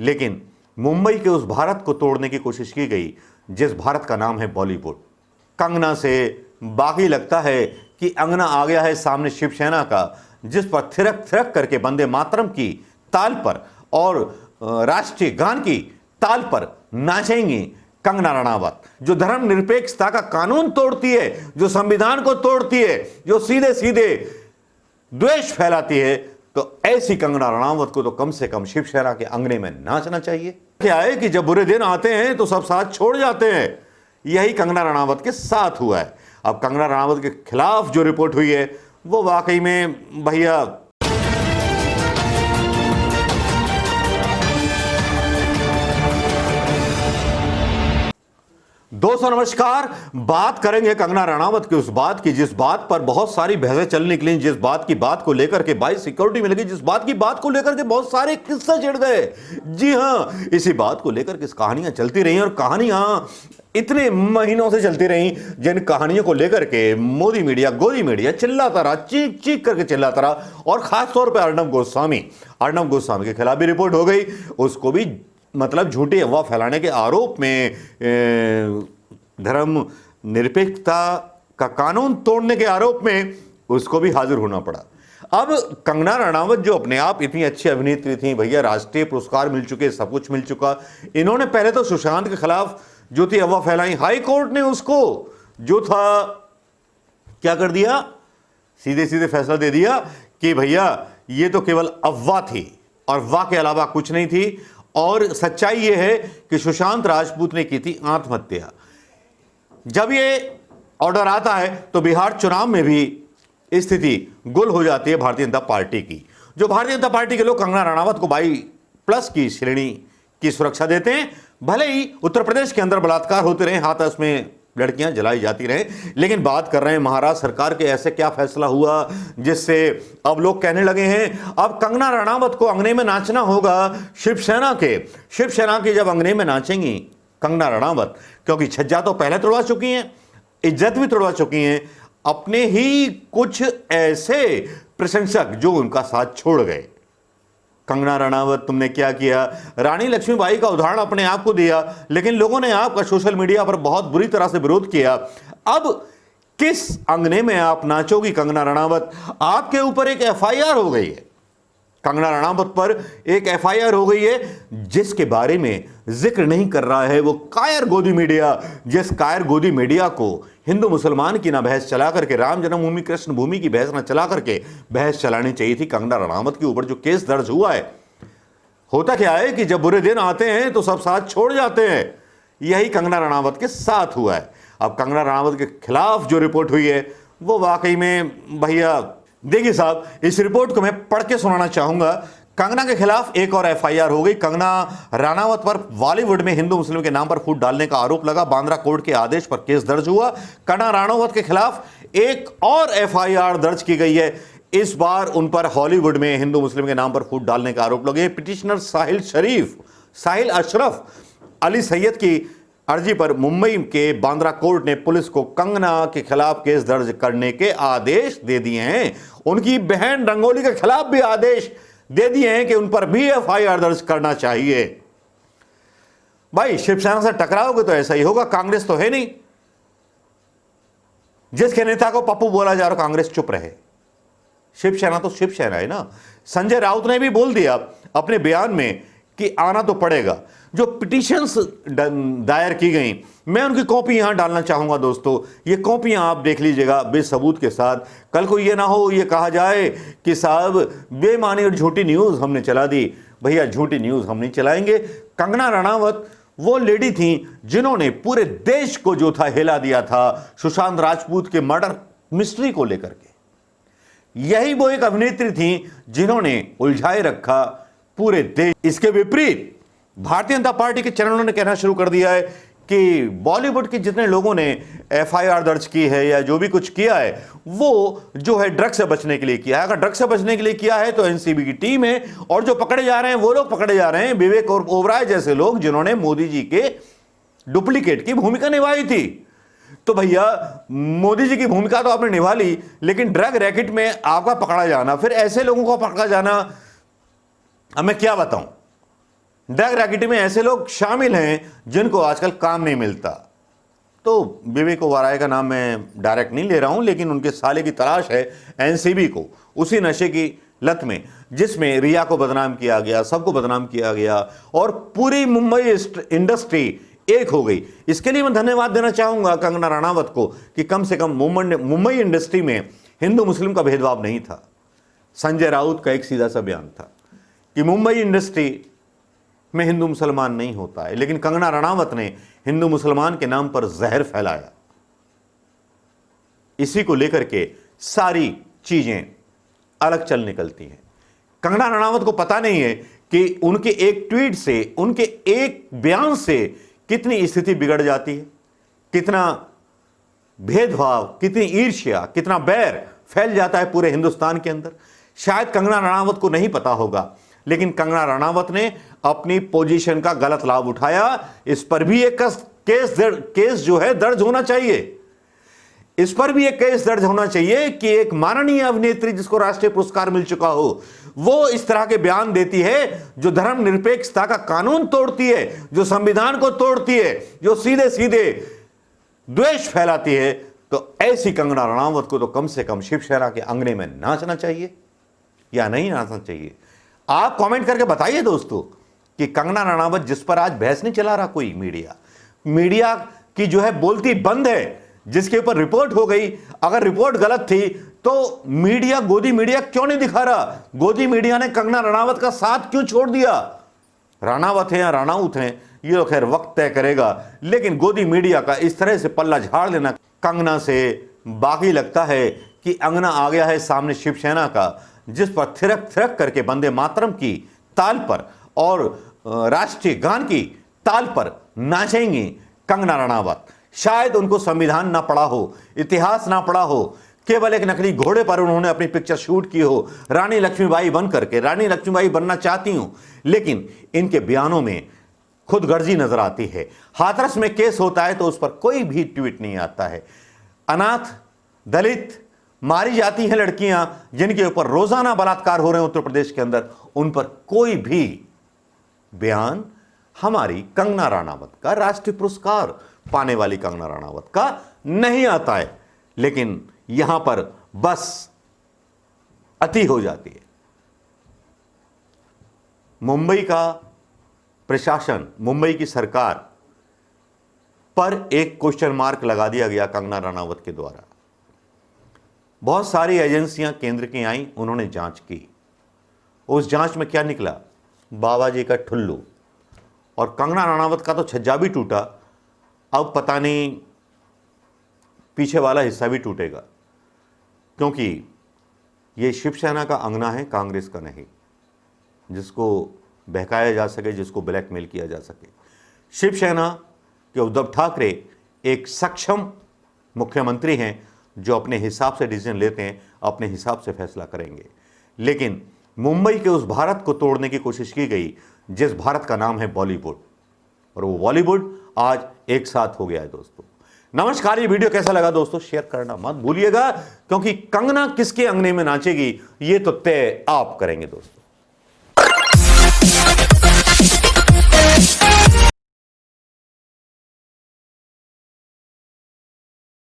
लेकिन मुंबई के उस भारत को तोड़ने की कोशिश की गई जिस भारत का नाम है बॉलीवुड। कंगना से बाकी लगता है कि अंगना आ गया है सामने शिवसेना का, जिस पर थिरक थिरक करके वंदे मातरम की ताल पर और राष्ट्रीय गान की ताल पर नाचेंगी कंगना रणावत, जो धर्मनिरपेक्षता का कानून तोड़ती है, जो संविधान को तोड़ती है, जो सीधे सीधे द्वेष फैलाती है। तो ऐसी कंगना रणावत को तो कम से कम शिवसेना के अंगने में नाचना चाहिए। क्या है कि जब बुरे दिन आते हैं तो सब साथ छोड़ जाते हैं। यही कंगना रणावत के साथ हुआ है। अब कंगना रणावत के खिलाफ जो रिपोर्ट हुई है वो वाकई में भैया दोस्तों नमस्कार। बात करेंगे कंगना रणावत की, उस बात की जिस बात पर बहुत सारी बहसें चल निकली, जिस बात की बात को लेकर के बाई सिक्योरिटी मिल गई, जिस बात की बात को लेकर के बहुत सारे किस्से छिड़ गए। जी हां, इसी बात को लेकर के कहानियां चलती रही और कहानियां इतने महीनों से चलती रही, जिन कहानियों को लेकर के मोदी मीडिया गोदी मीडिया चिल्लाता रहा, चीख चीख करके चिल्लाता रहा। और खासतौर पर अर्नब गोस्वामी के खिलाफ भी रिपोर्ट हो गई, उसको भी मतलब झूठी अफवाह फैलाने के आरोप में, धर्म निरपेक्षता का कानून तोड़ने के आरोप में उसको भी हाजिर होना पड़ा। अब कंगना रणावत जो अपने आप इतनी अच्छी अभिनेत्री थी भैया, राष्ट्रीय पुरस्कार मिल चुके, सब कुछ मिल चुका। इन्होंने पहले तो सुशांत के खिलाफ जो थी अफवाह फैलाई, हाई कोर्ट ने उसको जो था क्या कर दिया, सीधे सीधे फैसला दे दिया कि भैया ये तो केवल अफवाह थी और वाह के अलावा कुछ नहीं थी। और सच्चाई यह है कि सुशांत राजपूत ने की थी आत्महत्या। जब ये ऑर्डर आता है तो बिहार चुनाव में भी स्थिति गुल हो जाती है भारतीय जनता पार्टी की। जो भारतीय जनता पार्टी के लोग कंगना रणावत को 22+ की श्रेणी की सुरक्षा देते हैं, भले ही उत्तर प्रदेश के अंदर बलात्कार होते रहे, हाथरस में लड़कियां जलाई जाती रहे, लेकिन बात कर रहे हैं महाराष्ट्र सरकार के ऐसे क्या फैसला हुआ जिससे अब लोग कहने लगे हैं अब कंगना रणावत को अंगने में नाचना होगा शिवसेना के जब अंगने में नाचेंगी कंगना रणावत, क्योंकि छज्जा तो पहले तोड़वा चुकी हैं, इज्जत भी तोड़वा चुकी हैं, अपने ही कुछ ऐसे प्रशंसक जो उनका साथ छोड़ गए। कंगना रणावत तुमने क्या किया, रानी लक्ष्मीबाई का उदाहरण अपने आप को दिया, लेकिन लोगों ने आपका सोशल मीडिया पर बहुत बुरी तरह से विरोध किया। अब किस अंगने में आप नाचोगी कंगना रणावत? आपके ऊपर एक एफआईआर हो गई है, कंगना रणावत पर एक एफआईआर हो गई है, जिसके बारे में जिक्र नहीं कर रहा है वो कायर गोदी मीडिया, जिस कायर गोदी मीडिया को हिंदू मुसलमान की ना बहस चला करके, राम जन्मभूमि कृष्ण भूमि की बहस ना चला करके बहस चलानी चाहिए थी कंगना रणावत के ऊपर जो केस दर्ज हुआ है। होता क्या है कि जब बुरे दिन आते हैं तो सब साथ छोड़ जाते हैं। यही कंगना रणावत के साथ हुआ है। अब कंगना रणावत के खिलाफ जो रिपोर्ट हुई है वो वाकई में भैया देखिए साहब, इस रिपोर्ट को मैं पढ़ के सुनाना चाहूंगा। कंगना के खिलाफ एक और एफआईआर हो गई। कंगना रणावत पर बॉलीवुड में हिंदू मुस्लिम के नाम पर फूट डालने का आरोप लगा। बांद्रा कोर्ट के आदेश पर केस दर्ज हुआ। कंगना रणावत के खिलाफ एक और एफआईआर दर्ज की गई है। इस बार उन पर हॉलीवुड में हिंदू मुस्लिम के नाम पर फूट डालने का आरोप लगे। पिटिशनर साहिल अशरफ अली सैयद की अर्जी पर मुंबई के बांद्रा कोर्ट ने पुलिस को कंगना के खिलाफ केस दर्ज करने के आदेश दे दिए हैं। उनकी बहन रंगोली के खिलाफ भी आदेश दे दिए हैं कि उन पर भी एफआईआर दर्ज करना चाहिए। भाई शिवसेना से टकराओगे तो ऐसा ही होगा, कांग्रेस तो है नहीं। जिसके नेता को पप्पू बोला जा रहा कांग्रेस चुप रहे। शिवसेना तो शिवसेना है ना। संजय राउत ने भी बोल दिया अपने बयान में कि आना तो पड़ेगा। जो पिटीशंस दायर की गई, मैं उनकी कॉपी यहां डालना चाहूंगा दोस्तों। ये कॉपियां आप देख लीजिएगा बेसबूत के साथ। कल को ये ना हो ये कहा जाए कि साहब बेमानी और झूठी न्यूज हमने चला दी। भैया झूठी न्यूज हम नहीं चलाएंगे। कंगना रणावत वो लेडी थी जिन्होंने पूरे देश को जो था हिला दिया था सुशांत राजपूत के मर्डर मिस्ट्री को लेकर के। यही वो एक अभिनेत्री थी जिन्होंने उलझाए रखा पूरे देश। इसके विपरीत भारतीय जनता पार्टी के चैनलों ने कहना शुरू कर दिया है कि बॉलीवुड के जितने लोगों ने एफआईआर दर्ज की है या जो भी कुछ किया है वो जो है ड्रग्स से बचने के लिए किया है। अगर ड्रग्स से बचने के लिए किया है तो एनसीबी की टीम है, और जो पकड़े जा रहे हैं वो लोग पकड़े जा रहे हैं विवेक और ओबराय जैसे लोग जिन्होंने मोदी जी के डुप्लीकेट की भूमिका निभाई थी। तो भैया मोदी जी की भूमिका तो आपने निभा ली, लेकिन ड्रग रैकेट में आपका पकड़ा जाना, फिर ऐसे लोगों को पकड़ा जाना, अब मैं क्या बताऊं। ड्रग रैकेट में ऐसे लोग शामिल हैं जिनको आजकल काम नहीं मिलता। तो विवेक ओबराय का नाम मैं डायरेक्ट नहीं ले रहा हूं, लेकिन उनके साले की तलाश है एनसीबी को, उसी नशे की लत में जिसमें रिया को बदनाम किया गया, सबको बदनाम किया गया और पूरी मुंबई इंडस्ट्री एक हो गई। इसके लिए मैं धन्यवाद देना चाहूंगा कंगना रनावत को कि कम से कम मुंबई इंडस्ट्री में हिंदू मुस्लिम का भेदभाव नहीं था। संजय राउत का एक सीधा सा बयान था कि मुंबई इंडस्ट्री में हिंदू मुसलमान नहीं होता है, लेकिन कंगना रनावत ने हिंदू मुसलमान के नाम पर जहर फैलाया। इसी को लेकर के सारी चीजें अलग चल निकलती हैं। कंगना रनावत को पता नहीं है कि उनके एक ट्वीट से, उनके एक बयान से कितनी स्थिति बिगड़ जाती है, कितना भेदभाव, कितनी ईर्ष्या, कितना बैर फैल जाता है पूरे हिंदुस्तान के अंदर। शायद कंगना रनावत को नहीं पता होगा, लेकिन कंगना रनावत ने अपनी पोजीशन का गलत लाभ उठाया। इस पर भी एक केस जो है दर्ज होना चाहिए। इस पर भी एक केस दर्ज होना चाहिए कि एक माननीय अभिनेत्री जिसको राष्ट्रीय पुरस्कार मिल चुका हो, वो इस तरह के बयान देती है जो धर्मनिरपेक्षता का कानून तोड़ती है, जो संविधान को तोड़ती है, जो सीधे सीधे द्वेष फैलाती है। तो ऐसी कंगना रनावत को तो कम से कम शिवसेना के अंगने में नाचना चाहिए या नहीं नाचना चाहिए। आप कमेंट करके बताइए दोस्तों कि कंगना रनावत जिस पर आज बहस नहीं चला रहा कोई मीडिया की जो है बोलती बंद है, जिसके ऊपर रिपोर्ट हो गई, अगर रिपोर्ट गलत थी तो गोदी मीडिया क्यों नहीं दिखा रहा? गोदी मीडिया ने कंगना रनावत का साथ क्यों छोड़ दिया? राणावत है या राणाउत हैं, ये तो खैर वक्त तय करेगा, लेकिन गोदी मीडिया का इस तरह से पल्ला झाड़ देना कंगना से बाकी लगता है कि अंगना आ गया है सामने शिवसेना का, जिस पर थिरक थिरक करके वंदे मातरम की ताल पर और राष्ट्रीय गान की ताल पर नाचेंगी कंगना रनावत। शायद उनको संविधान ना पढ़ा हो, इतिहास ना पढ़ा हो, केवल एक नकली घोड़े पर उन्होंने अपनी पिक्चर शूट की हो, रानी लक्ष्मीबाई बन करके, रानी लक्ष्मीबाई बनना चाहती हूं, लेकिन इनके बयानों में खुदगर्जी नजर आती है। हाथरस में केस होता है तो उस पर कोई भी ट्वीट नहीं आता है। अनाथ, दलित, मारी जाती हैं लड़कियां जिनके ऊपर रोजाना बलात्कार हो रहे हैं उत्तर प्रदेश के अंदर, उन पर कोई भी बयान हमारी कंगना रनावत का, राष्ट्रीय पुरस्कार पाने वाली कंगना रनावत का नहीं आता है। लेकिन यहां पर बस अति हो जाती है। मुंबई का प्रशासन, मुंबई की सरकार पर एक क्वेश्चन मार्क लगा दिया गया कंगना रनावत के द्वारा। बहुत सारी एजेंसियां केंद्र की आईं, उन्होंने जांच की। उस जांच में क्या निकला? बाबा जी का ठुल्लू। और कंगना रनावत का तो छज्जा भी टूटा, अब पता नहीं पीछे वाला हिस्सा भी टूटेगा, क्योंकि ये शिवसेना का अंगना है, कांग्रेस का नहीं, जिसको बहकाया जा सके, जिसको ब्लैकमेल किया जा सके। शिवसेना के उद्धव ठाकरे एक सक्षम मुख्यमंत्री हैं जो अपने हिसाब से डिसीजन लेते हैं, अपने हिसाब से फैसला करेंगे। लेकिन मुंबई के उस भारत को तोड़ने की कोशिश की गई जिस भारत का नाम है बॉलीवुड, और वो बॉलीवुड आज एक साथ हो गया है। दोस्तों नमस्कार, ये वीडियो कैसा लगा दोस्तों शेयर करना मत भूलिएगा, क्योंकि कंगना किसके अंगने में नाचेगी ये तो तय आप करेंगे दोस्तों।